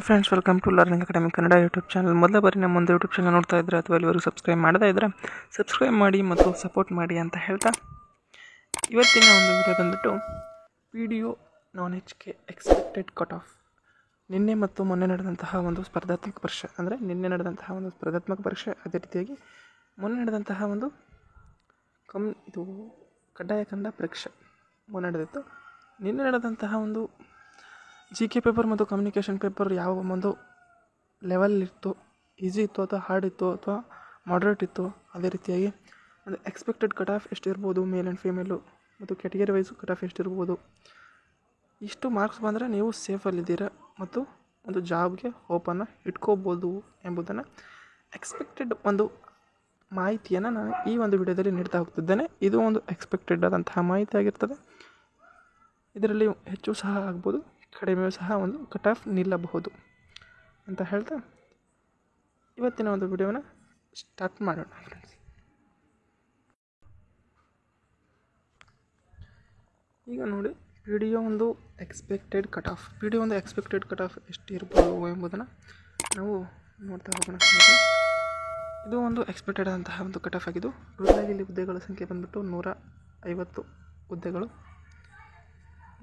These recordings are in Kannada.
Friends, welcome to learning academy Kannada YouTube channel. ಮೊದಲ ಬಾರಿ ನಮ್ಮ ಒಂದು ಯೂಟ್ಯೂಬ್ ಚಾನಲ್ ನೋಡ್ತಾ ಇದ್ದರೆ ಅಥವಾ ಇಲ್ಲಿವರೆಗೂ ಸಬ್ಸ್ಕ್ರೈಬ್ ಮಾಡದೇ ಇದ್ದರೆ ಸಬ್ಸ್ಕ್ರೈಬ್ ಮಾಡಿ ಮತ್ತು ಸಪೋರ್ಟ್ ಮಾಡಿ ಅಂತ ಹೇಳ್ತಾ, ಇವತ್ತಿನ ಒಂದು ವಿಡಿಯೋ ಬಂದುಬಿಟ್ಟು PDO non-HK expected cut of. ನಿನ್ನೆ ಮತ್ತು ಮೊನ್ನೆ ನಡೆದಂತಹ ಒಂದು ಸ್ಪರ್ಧಾತ್ಮಕ ಪರೀಕ್ಷೆ, ಅಂದರೆ ನಿನ್ನೆ ನಡೆದಂತಹ ಒಂದು ಸ್ಪರ್ಧಾತ್ಮಕ ಪರೀಕ್ಷೆ, ಅದೇ ರೀತಿಯಾಗಿ ಮೊನ್ನೆ ನಡೆದಂತಹ ಒಂದು ಕಡ್ಡಾಯ ಕನ್ನಡ ಪರೀಕ್ಷೆ ಮೊನ್ನೆ ನಡೆದಿತ್ತು. ನಿನ್ನೆ ನಡೆದಂತಹ ಒಂದು GK ಪೇಪರ್ ಮತ್ತು ಕಮ್ಯುನಿಕೇಷನ್ ಪೇಪರ್ ಯಾವ ಒಂದು ಲೆವೆಲ್ ಇತ್ತು, ಈಸಿ ಇತ್ತು ಅಥವಾ ಹಾರ್ಡ್ ಇತ್ತು ಅಥವಾ ಮಾಡ್ರೇಟ್ ಇತ್ತು, ಅದೇ ರೀತಿಯಾಗಿ ಒಂದು ಎಕ್ಸ್ಪೆಕ್ಟೆಡ್ ಕಟ್ ಆಫ್ ಎಷ್ಟಿರ್ಬೋದು, ಮೇಲ್ ಆ್ಯಂಡ್ ಫೀಮೇಲು ಮತ್ತು ಕ್ಯಾಟಗರಿ ವೈಸ್ ಕಟ್ ಆಫ್ ಎಷ್ಟಿರ್ಬೋದು, ಇಷ್ಟು ಮಾರ್ಕ್ಸ್ ಬಂದರೆ ನೀವು ಸೇಫಲ್ಲಿದ್ದೀರಾ ಮತ್ತು ಒಂದು ಜಾಬ್ಗೆ ಹೋಪನ್ನು ಇಟ್ಕೋಬೋದು ಎಂಬುದನ್ನು ಎಕ್ಸ್ಪೆಕ್ಟೆಡ್ ಒಂದು ಮಾಹಿತಿಯನ್ನು ನಾನು ಈ ಒಂದು ವಿಡಿಯೋದಲ್ಲಿ ನೀಡ್ತಾ ಹೋಗ್ತಿದ್ದೇನೆ. ಇದು ಒಂದು ಎಕ್ಸ್ಪೆಕ್ಟೆಡ್ ಆದಂತಹ ಮಾಹಿತಿ ಆಗಿರ್ತದೆ. ಇದರಲ್ಲಿ ಹೆಚ್ಚು ಸಹ ಆಗ್ಬೋದು, ಕಡಿಮೆಯೂ ಸಹ ಒಂದು ಕಟ್ ಆಫ್ ನಿಲ್ಲಬಹುದು ಅಂತ ಹೇಳ್ತಾ ಇವತ್ತಿನ ಒಂದು ವಿಡಿಯೋನ ಸ್ಟಾರ್ಟ್ ಮಾಡೋಣ ಫ್ರೆಂಡ್ಸ್. ಈಗ ನೋಡಿ, PDO ಒಂದು ಎಕ್ಸ್ಪೆಕ್ಟೆಡ್ ಕಟ್ ಆಫ್. PDO ಒಂದು ಎಕ್ಸ್ಪೆಕ್ಟೆಡ್ ಕಟ್ ಆಫ್ ಎಷ್ಟು ಇರ್ಬೋದು ಎಂಬುದನ್ನು ನಾವು ನೋಡ್ತಾ ಹೋಗೋಣ. ಇದು ಒಂದು ಎಕ್ಸ್ಪೆಕ್ಟೆಡ್ ಆದಂತಹ ಒಂದು ಕಟ್ ಆಫ್ ಆಗಿದ್ದು, ಟೋಟಲಾಗಿ ಇಲ್ಲಿ ಹುದ್ದೆಗಳ ಸಂಖ್ಯೆ ಬಂದುಬಿಟ್ಟು 150 ಹುದ್ದೆಗಳು.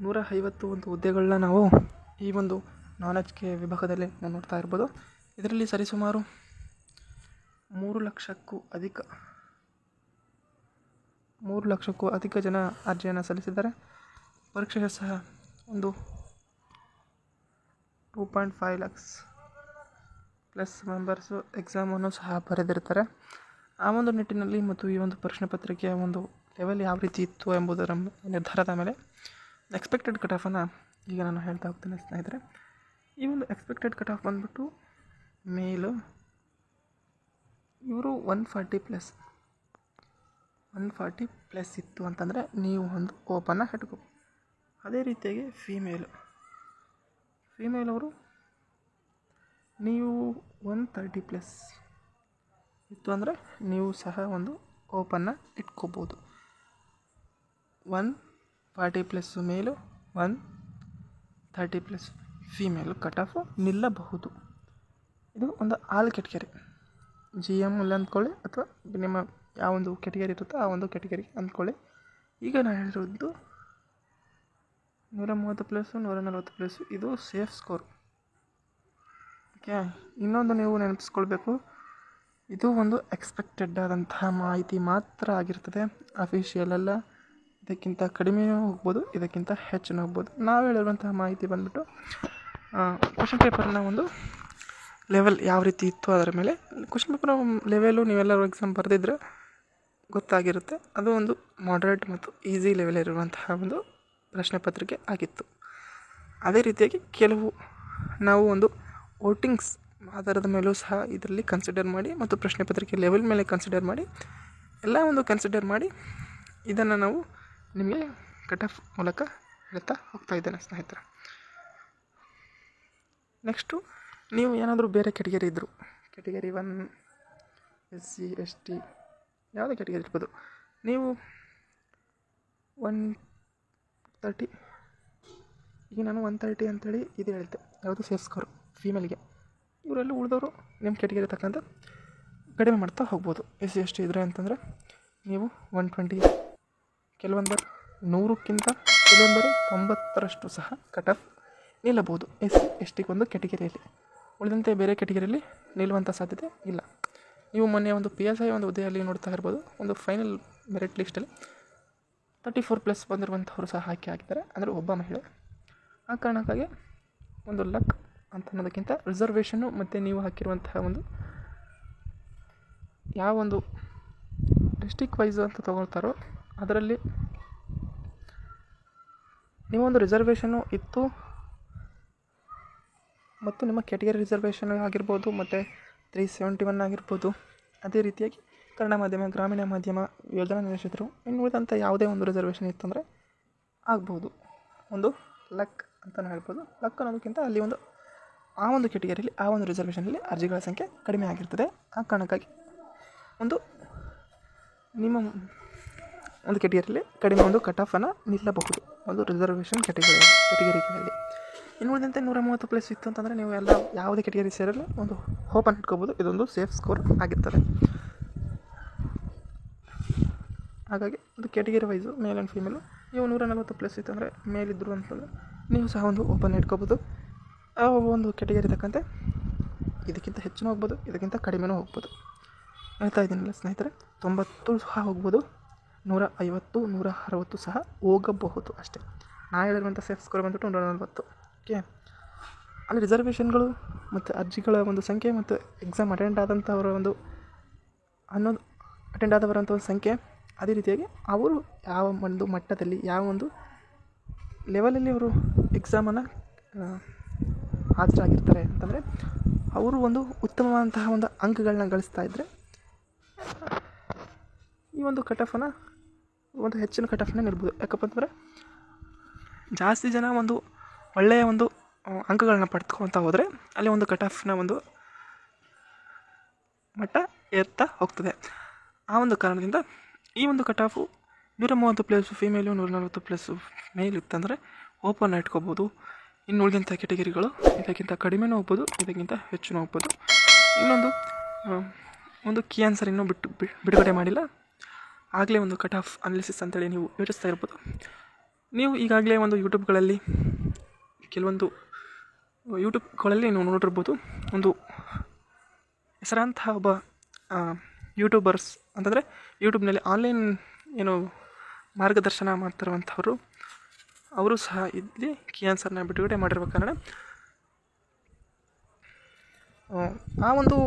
150 ಒಂದು ಹುದ್ದೆಗಳನ್ನ ನಾವು ಈ ಒಂದು non-HK ವಿಭಾಗದಲ್ಲಿ ನಾವು ನೋಡ್ತಾ ಇರ್ಬೋದು. ಇದರಲ್ಲಿ ಸರಿಸುಮಾರು 3 ಲಕ್ಷಕ್ಕೂ ಅಧಿಕ ಜನ ಅರ್ಜಿಯನ್ನು ಸಲ್ಲಿಸಿದ್ದಾರೆ. ಪರೀಕ್ಷೆಗೆ ಸಹ ಒಂದು 2.5 lakhs ಪ್ಲಸ್ ಮೆಂಬರ್ಸು ಎಕ್ಸಾಮನ್ನು ಸಹ ಬರೆದಿರ್ತಾರೆ. ಆ ಒಂದು ನಿಟ್ಟಿನಲ್ಲಿ ಮತ್ತು ಈ ಒಂದು ಪ್ರಶ್ನೆ ಪತ್ರಿಕೆಯ ಒಂದು ಲೆವೆಲ್ ಯಾವ ರೀತಿ ಇತ್ತು ಎಂಬುದರ ನಿರ್ಧಾರದ ಮೇಲೆ ಎಕ್ಸ್ಪೆಕ್ಟೆಡ್ ಕಟ್ ಆಫನ್ನು ಈಗ ನಾನು ಹೇಳ್ತಾ ಹೋಗ್ತೇನೆ ಸ್ನೇಹಿತರೆ. ಈ ಒಂದು ಎಕ್ಸ್ಪೆಕ್ಟೆಡ್ ಕಟ್ ಆಫ್ ಬಂದುಬಿಟ್ಟು ಮೇಲು ಇವರು 140 ಪ್ಲಸ್ ಇತ್ತು ಅಂತಂದರೆ ನೀವು ಒಂದು ಓಪನ್ನ ಇಟ್ಕೋ. ಅದೇ ರೀತಿಯಾಗಿ ಫೀಮೇಲ್ ಅವರು ನೀವು 130 ಪ್ಲಸ್ ಇತ್ತು ಅಂದರೆ ನೀವು ಸಹ ಒಂದು ಓಪನ್ನ ಇಟ್ಕೋಬೋದು. 140 ಪ್ಲಸ್ ಮೇಲು, 130 ಪ್ಲಸ್ ಫೀಮೇಲು ಕಟ್ ಆಫು ನಿಲ್ಲಬಹುದು. ಇದು ಒಂದು ಆಲ್ ಕ್ಯಾಟಗರಿ, GM ಅಲ್ಲಿ ಅಂದ್ಕೊಳ್ಳಿ ಅಥವಾ ನಿಮ್ಮ ಯಾವ ಒಂದು ಕ್ಯಾಟಗರಿ ಇರುತ್ತೋ ಆ ಒಂದು ಕ್ಯಾಟಗರಿಗೆ ಅಂದ್ಕೊಳ್ಳಿ. ಈಗ ನಾನು ಹೇಳಿರೋದು 130 ಪ್ಲಸ್ಸು, 140 ಪ್ಲಸ್ಸು, ಇದು ಸೇಫ್ ಸ್ಕೋರ್. ಓಕೆ, ಇನ್ನೊಂದು ನೀವು ನೆನಪಿಸ್ಕೊಳ್ಬೇಕು, ಇದು ಒಂದು ಎಕ್ಸ್ಪೆಕ್ಟೆಡ್ ಆದಂತಹ ಮಾಹಿತಿ ಮಾತ್ರ ಆಗಿರ್ತದೆ, ಅಫಿಷಿಯಲ್ ಅಲ್ಲ. ಇದಕ್ಕಿಂತ ಕಡಿಮೆಯೂ ಹೋಗ್ಬೋದು, ಇದಕ್ಕಿಂತ ಹೆಚ್ಚು ಹೋಗ್ಬೋದು. ನಾವು ಹೇಳಿರುವಂತಹ ಮಾಹಿತಿ ಬಂದುಬಿಟ್ಟು ಕ್ವಶನ್ ಪೇಪರ್ನ ಒಂದು ಲೆವೆಲ್ ಯಾವ ರೀತಿ ಇತ್ತು ಅದರ ಮೇಲೆ. ಕ್ವಶನ್ ಪೇಪರ್ ಲೆವೆಲು ನೀವೆಲ್ಲರೂ ಎಕ್ಸಾಮ್ ಬರೆದಿದ್ರೆ ಗೊತ್ತಾಗಿರುತ್ತೆ. ಅದು ಒಂದು ಮಾಡ್ರೇಟ್ ಮತ್ತು ಈಸಿ ಲೆವೆಲ್ ಇರುವಂತಹ ಒಂದು ಪ್ರಶ್ನೆ ಪತ್ರಿಕೆ ಆಗಿತ್ತು. ಅದೇ ರೀತಿಯಾಗಿ ಕೆಲವು ನಾವು ಒಂದು ವೋಟಿಂಗ್ಸ್ ಆಧಾರದ ಮೇಲೂ ಸಹ ಇದರಲ್ಲಿ ಕನ್ಸಿಡರ್ ಮಾಡಿ ಮತ್ತು ಪ್ರಶ್ನೆ ಪತ್ರಿಕೆ ಲೆವೆಲ್ ಮೇಲೆ ಕನ್ಸಿಡರ್ ಮಾಡಿ, ಎಲ್ಲ ಒಂದು ಕನ್ಸಿಡರ್ ಮಾಡಿ ಇದನ್ನು ನಾವು ನಿಮಗೆ ಕಟ್ ಆಫ್ ಮೂಲಕ ಹೇಳ್ತಾ ಹೋಗ್ತಾ ಇದ್ದೇನೆ ಸ್ನೇಹಿತರೆ. ನೆಕ್ಸ್ಟು, ನೀವು ಏನಾದರೂ ಬೇರೆ ಕ್ಯಾಟಗರಿ ಇದ್ದರು, ಕ್ಯಾಟಗರಿ 1 SC ST ಯಾವುದೇ ಕ್ಯಾಟಗರಿ ಇರ್ಬೋದು, ನೀವು 130, ಈಗ ನಾನು 130 ಅಂತೇಳಿ ಇದು ಹೇಳ್ತೆ, ಯಾವುದು ಸೇಫ್ ಸ್ಕೋರ್ ಫೀಮೇಲ್ಗೆ. ಇವರೆಲ್ಲ ಉಳಿದವರು ನಿಮ್ಮ ಕ್ಯಾಟಗರಿ ತಕ್ಕಂಥ ಕಡಿಮೆ ಮಾಡ್ತಾ ಹೋಗ್ಬೋದು. SC ST ಇದ್ದರೆ ಅಂತಂದರೆ ನೀವು 120, ಕೆಲವೊಂದು 100ಕ್ಕಿಂತ ಕೆಲವೊಂದು 90ರಷ್ಟು ಸಹ ಕಟ್ ಆಫ್ ನಿಲ್ಲಬಹುದು SC ST ಒಂದು ಕ್ಯಾಟಗರಿಯಲ್ಲಿ. ಉಳಿದಂತೆ ಬೇರೆ ಕ್ಯಾಟಗರಿಯಲ್ಲಿ ನಿಲ್ಲುವಂಥ ಸಾಧ್ಯತೆ ಇಲ್ಲ. ನೀವು ಮೊನ್ನೆ ಒಂದು PSI ಒಂದು ಹುದ್ದೆಯಲ್ಲಿ ನೋಡ್ತಾ ಇರ್ಬೋದು, ಒಂದು ಫೈನಲ್ ಮೆರಿಟ್ ಲಿಸ್ಟಲ್ಲಿ 34 ಪ್ಲಸ್ ಬಂದಿರುವಂಥವ್ರು ಸಹ ಹಾಕಿದ್ದಾರೆ, ಅಂದರೆ ಒಬ್ಬ ಮಹಿಳೆ. ಆ ಕಾರಣಕ್ಕಾಗಿ ಒಂದು ಲಕ್ ಅಂತ ಅನ್ನೋದಕ್ಕಿಂತ ರಿಸರ್ವೇಷನ್ನು ಮತ್ತು ನೀವು ಹಾಕಿರುವಂತಹ ಒಂದು ಯಾವ ಒಂದು ಡಿಸ್ಟಿಕ್ ವೈಸ್ ಅಂತ ತೊಗೊಳ್ತಾರೋ ಅದರಲ್ಲಿ ನೀವೊಂದು ರಿಸರ್ವೇಷನ್ನು ಇತ್ತು ಮತ್ತು ನಿಮ್ಮ ಕ್ಯಾಟಗರಿ ರಿಸರ್ವೇಷನ್ ಆಗಿರ್ಬೋದು ಮತ್ತು 371 ಆಗಿರ್ಬೋದು. ಅದೇ ರೀತಿಯಾಗಿ ಕನ್ನಡ ಮಾಧ್ಯಮ, ಗ್ರಾಮೀಣ ಮಾಧ್ಯಮ, ಯೋಜನಾ ನಿರೀಕ್ಷಿತರು, ಇನ್ನು ಉಳಿದಂಥ ಯಾವುದೇ ಒಂದು ರಿಸರ್ವೇಷನ್ ಇತ್ತಂದರೆ ಆಗ್ಬೋದು. ಒಂದು ಲಕ್ ಅಂತಲೂ ಹೇಳ್ಬೋದು. ಲಕ್ ಅನ್ನೋದಕ್ಕಿಂತ ಅಲ್ಲಿ ಒಂದು ಆ ಒಂದು ಕ್ಯಾಟಗರಿಯಲ್ಲಿ ಆ ಒಂದು ರಿಸರ್ವೇಷನಲ್ಲಿ ಅರ್ಜಿಗಳ ಸಂಖ್ಯೆ ಕಡಿಮೆ ಆಗಿರ್ತದೆ. ಆ ಕಾರಣಕ್ಕಾಗಿ ಒಂದು ನಿಮ್ಮ ಒಂದು ಕ್ಯಾಟಗರಿಯಲ್ಲಿ ಕಡಿಮೆ ಒಂದು ಕಟ್ ಆಫನ್ನು ನಿಲ್ಲಬಹುದು ಒಂದು ರಿಸರ್ವೇಷನ್ ಕ್ಯಾಟಗರಿಗಳಲ್ಲಿ. ಇನ್ನು ಉಳಿದಂತೆ 130 ಪ್ಲಸ್ ಇತ್ತು ಅಂತಂದರೆ ನೀವು ಎಲ್ಲ ಯಾವುದೇ ಕೆಟಗರಿ ಸೇರಲು ಒಂದು ಓಪನ್ ಇಟ್ಕೋಬೋದು. ಇದೊಂದು ಸೇಫ್ ಸ್ಕೋರ್ ಆಗಿರ್ತದೆ. ಹಾಗಾಗಿ ಒಂದು category wise mail and female ನೀವು 140 ಪ್ಲಸ್ ಇತ್ತು ಅಂದರೆ ಮೇಲಿದ್ದರು ಅಂತಂದರೆ ನೀವು ಸಹ ಒಂದು ಓಪನ್ ಇಟ್ಕೋಬೋದು. ಆ ಒಂದು ಕೆಟಗರಿ ತಕ್ಕಂತೆ ಇದಕ್ಕಿಂತ ಹೆಚ್ಚು ಹೋಗ್ಬೋದು, ಇದಕ್ಕಿಂತ ಕಡಿಮೆನೂ ಹೋಗ್ಬೋದು. ಹೇಳ್ತಾ ಇದ್ದೀನಲ್ಲ ಸ್ನೇಹಿತರೆ, 90 ಸಹ ಹೋಗ್ಬೋದು, 150 160 ಸಹ ಹೋಗಬಹುದು ಅಷ್ಟೇ. ನಾ ಹೇಳಿರುವಂಥ ಸೇಫ್ ಸ್ಕೋರ್ ಬಂದ್ಬಿಟ್ಟು 140. ಓಕೆ, ಅಲ್ಲಿ ರಿಸರ್ವೇಷನ್ಗಳು ಮತ್ತು ಅರ್ಜಿಗಳ ಒಂದು ಸಂಖ್ಯೆ ಮತ್ತು ಎಕ್ಸಾಮ್ ಅಟೆಂಡ್ ಆದಂಥವರ ಒಂದು ಅಟೆಂಡ್ ಆದವರಂಥ ಒಂದು ಸಂಖ್ಯೆ, ಅದೇ ರೀತಿಯಾಗಿ ಅವರು ಯಾವ ಒಂದು ಮಟ್ಟದಲ್ಲಿ ಯಾವ ಒಂದು ಲೆವೆಲಲ್ಲಿ ಅವರು ಎಕ್ಸಾಮನ್ನು ಹಾಜರಾಗಿರ್ತಾರೆ ಅಂತಂದರೆ ಅವರು ಒಂದು ಉತ್ತಮವಾದಂತಹ ಒಂದು ಅಂಕಗಳನ್ನ ಗಳಿಸ್ತಾ ಇದ್ದರೆ ಈ ಒಂದು ಕಟ್-ಆಫನ್ನು ಒಂದು ಹೆಚ್ಚಿನ ಕಟ್-ಆಫನ್ನ ನೀಡ್ಬೋದು. ಯಾಕಪ್ಪ ಅಂತಂದರೆ ಜಾಸ್ತಿ ಜನ ಒಂದು ಒಳ್ಳೆಯ ಒಂದು ಅಂಕಗಳನ್ನ ಪಡೆದುಕೊಳ್ತಾ ಹೋದರೆ ಅಲ್ಲಿ ಒಂದು ಕಟ್-ಆಫ್ನ ಒಂದು ಮಟ್ಟ ಏರ್ತಾ ಹೋಗ್ತದೆ. ಆ ಒಂದು ಕಾರಣದಿಂದ ಈ ಒಂದು ಕಟ್-ಆಫು 130 ಪ್ಲಸ್ ಫೀಮೇಲು 140 ಪ್ಲಸ್ ಮೇಲ್ ಇತ್ತಂದರೆ ಓಪನ್ ಇಟ್ಕೋಬೋದು. ಇನ್ನು ಉಳಿದಂಥ ಕೆಟಗರಿಗಳು ಇದಕ್ಕಿಂತ ಕಡಿಮೆನೂ ಹೋಗ್ಬೋದು, ಇದಕ್ಕಿಂತ ಹೆಚ್ಚು ಹೋಗ್ಬೋದು. ಇನ್ನೊಂದು ಒಂದು ಕೀ ಆನ್ಸರ್ ಇನ್ನೂ ಬಿಡುಗಡೆ ಮಾಡಿಲ್ಲ. ಆಗಲೇ ಒಂದು ಕಟ್-ಆಫ್ ಅನಾಲಿಸಿಸ್ ಅಂತೇಳಿ ನೀವು ಯೋಚಿಸ್ತಾ ಇರ್ಬೋದು. ನೀವು ಈಗಾಗಲೇ ಒಂದು ಯೂಟ್ಯೂಬ್ಗಳಲ್ಲಿ ಕೆಲವೊಂದು ಯೂಟ್ಯೂಬ್ಗಳಲ್ಲಿ ನೀವು ನೋಡಿರ್ಬೋದು. ಒಂದು ಹೆಸರಾಂತಹ ಒಬ್ಬ ಯೂಟ್ಯೂಬರ್ಸ್ ಅಂತಂದರೆ ಯೂಟ್ಯೂಬ್ನಲ್ಲಿ ಆನ್ಲೈನ್ ಏನು ಮಾರ್ಗದರ್ಶನ ಮಾಡ್ತಿರುವಂಥವರು, ಅವರು ಸಹ ಇಲ್ಲಿ ಕೀ ಆನ್ಸರ್ನ ಬಿಡುಗಡೆ ಮಾಡಿರುವ ಕಾರಣ ಆ ಒಂದು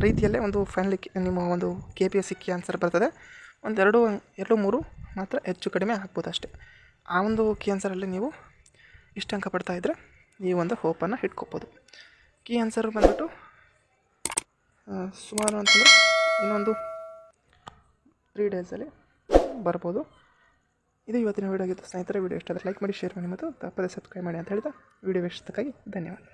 ರೀತಿಯಲ್ಲೇ ಒಂದು ಫೈನಲಿ ನಿಮ್ಮ ಒಂದು KPSC ಕೀ ಆನ್ಸರ್ ಬರ್ತದೆ. ಒಂದು 2-3 ಮಾತ್ರ ಹೆಚ್ಚು ಕಡಿಮೆ ಆಗ್ಬೋದು ಅಷ್ಟೇ. ಆ ಒಂದು ಕೀ ಆನ್ಸರಲ್ಲಿ ನೀವು ಇಷ್ಟು ಅಂಕ ಪಡ್ತಾಯಿದ್ರೆ ಈ ಒಂದು ಹೋಪನ್ನು ಇಟ್ಕೋಬೋದು. ಕೀ ಆನ್ಸರ್ ಬಂದ್ಬಿಟ್ಟು ಸುಮಾರು ಅಂತಂದರೆ ಇನ್ನೊಂದು 3 ಡೇಸಲ್ಲಿ ಬರ್ಬೋದು. ಇದು ಇವತ್ತಿನ ವೀಡಿಯೋ ಆಗಿತ್ತು ಸ್ನೇಹಿತರೆ. ವೀಡಿಯೋ ಇಷ್ಟ ಆದರೆ ಲೈಕ್ ಮಾಡಿ, ಶೇರ್ ಮಾಡಿ ಮತ್ತು ತಪ್ಪದೇ ಸಬ್ಸ್ಕ್ರೈಬ್ ಮಾಡಿ ಅಂತ ಹೇಳ್ತಾ ವಿಡಿಯೋ ವೀಕ್ಷಿಸೋದಕ್ಕಾಗಿ ಧನ್ಯವಾದ.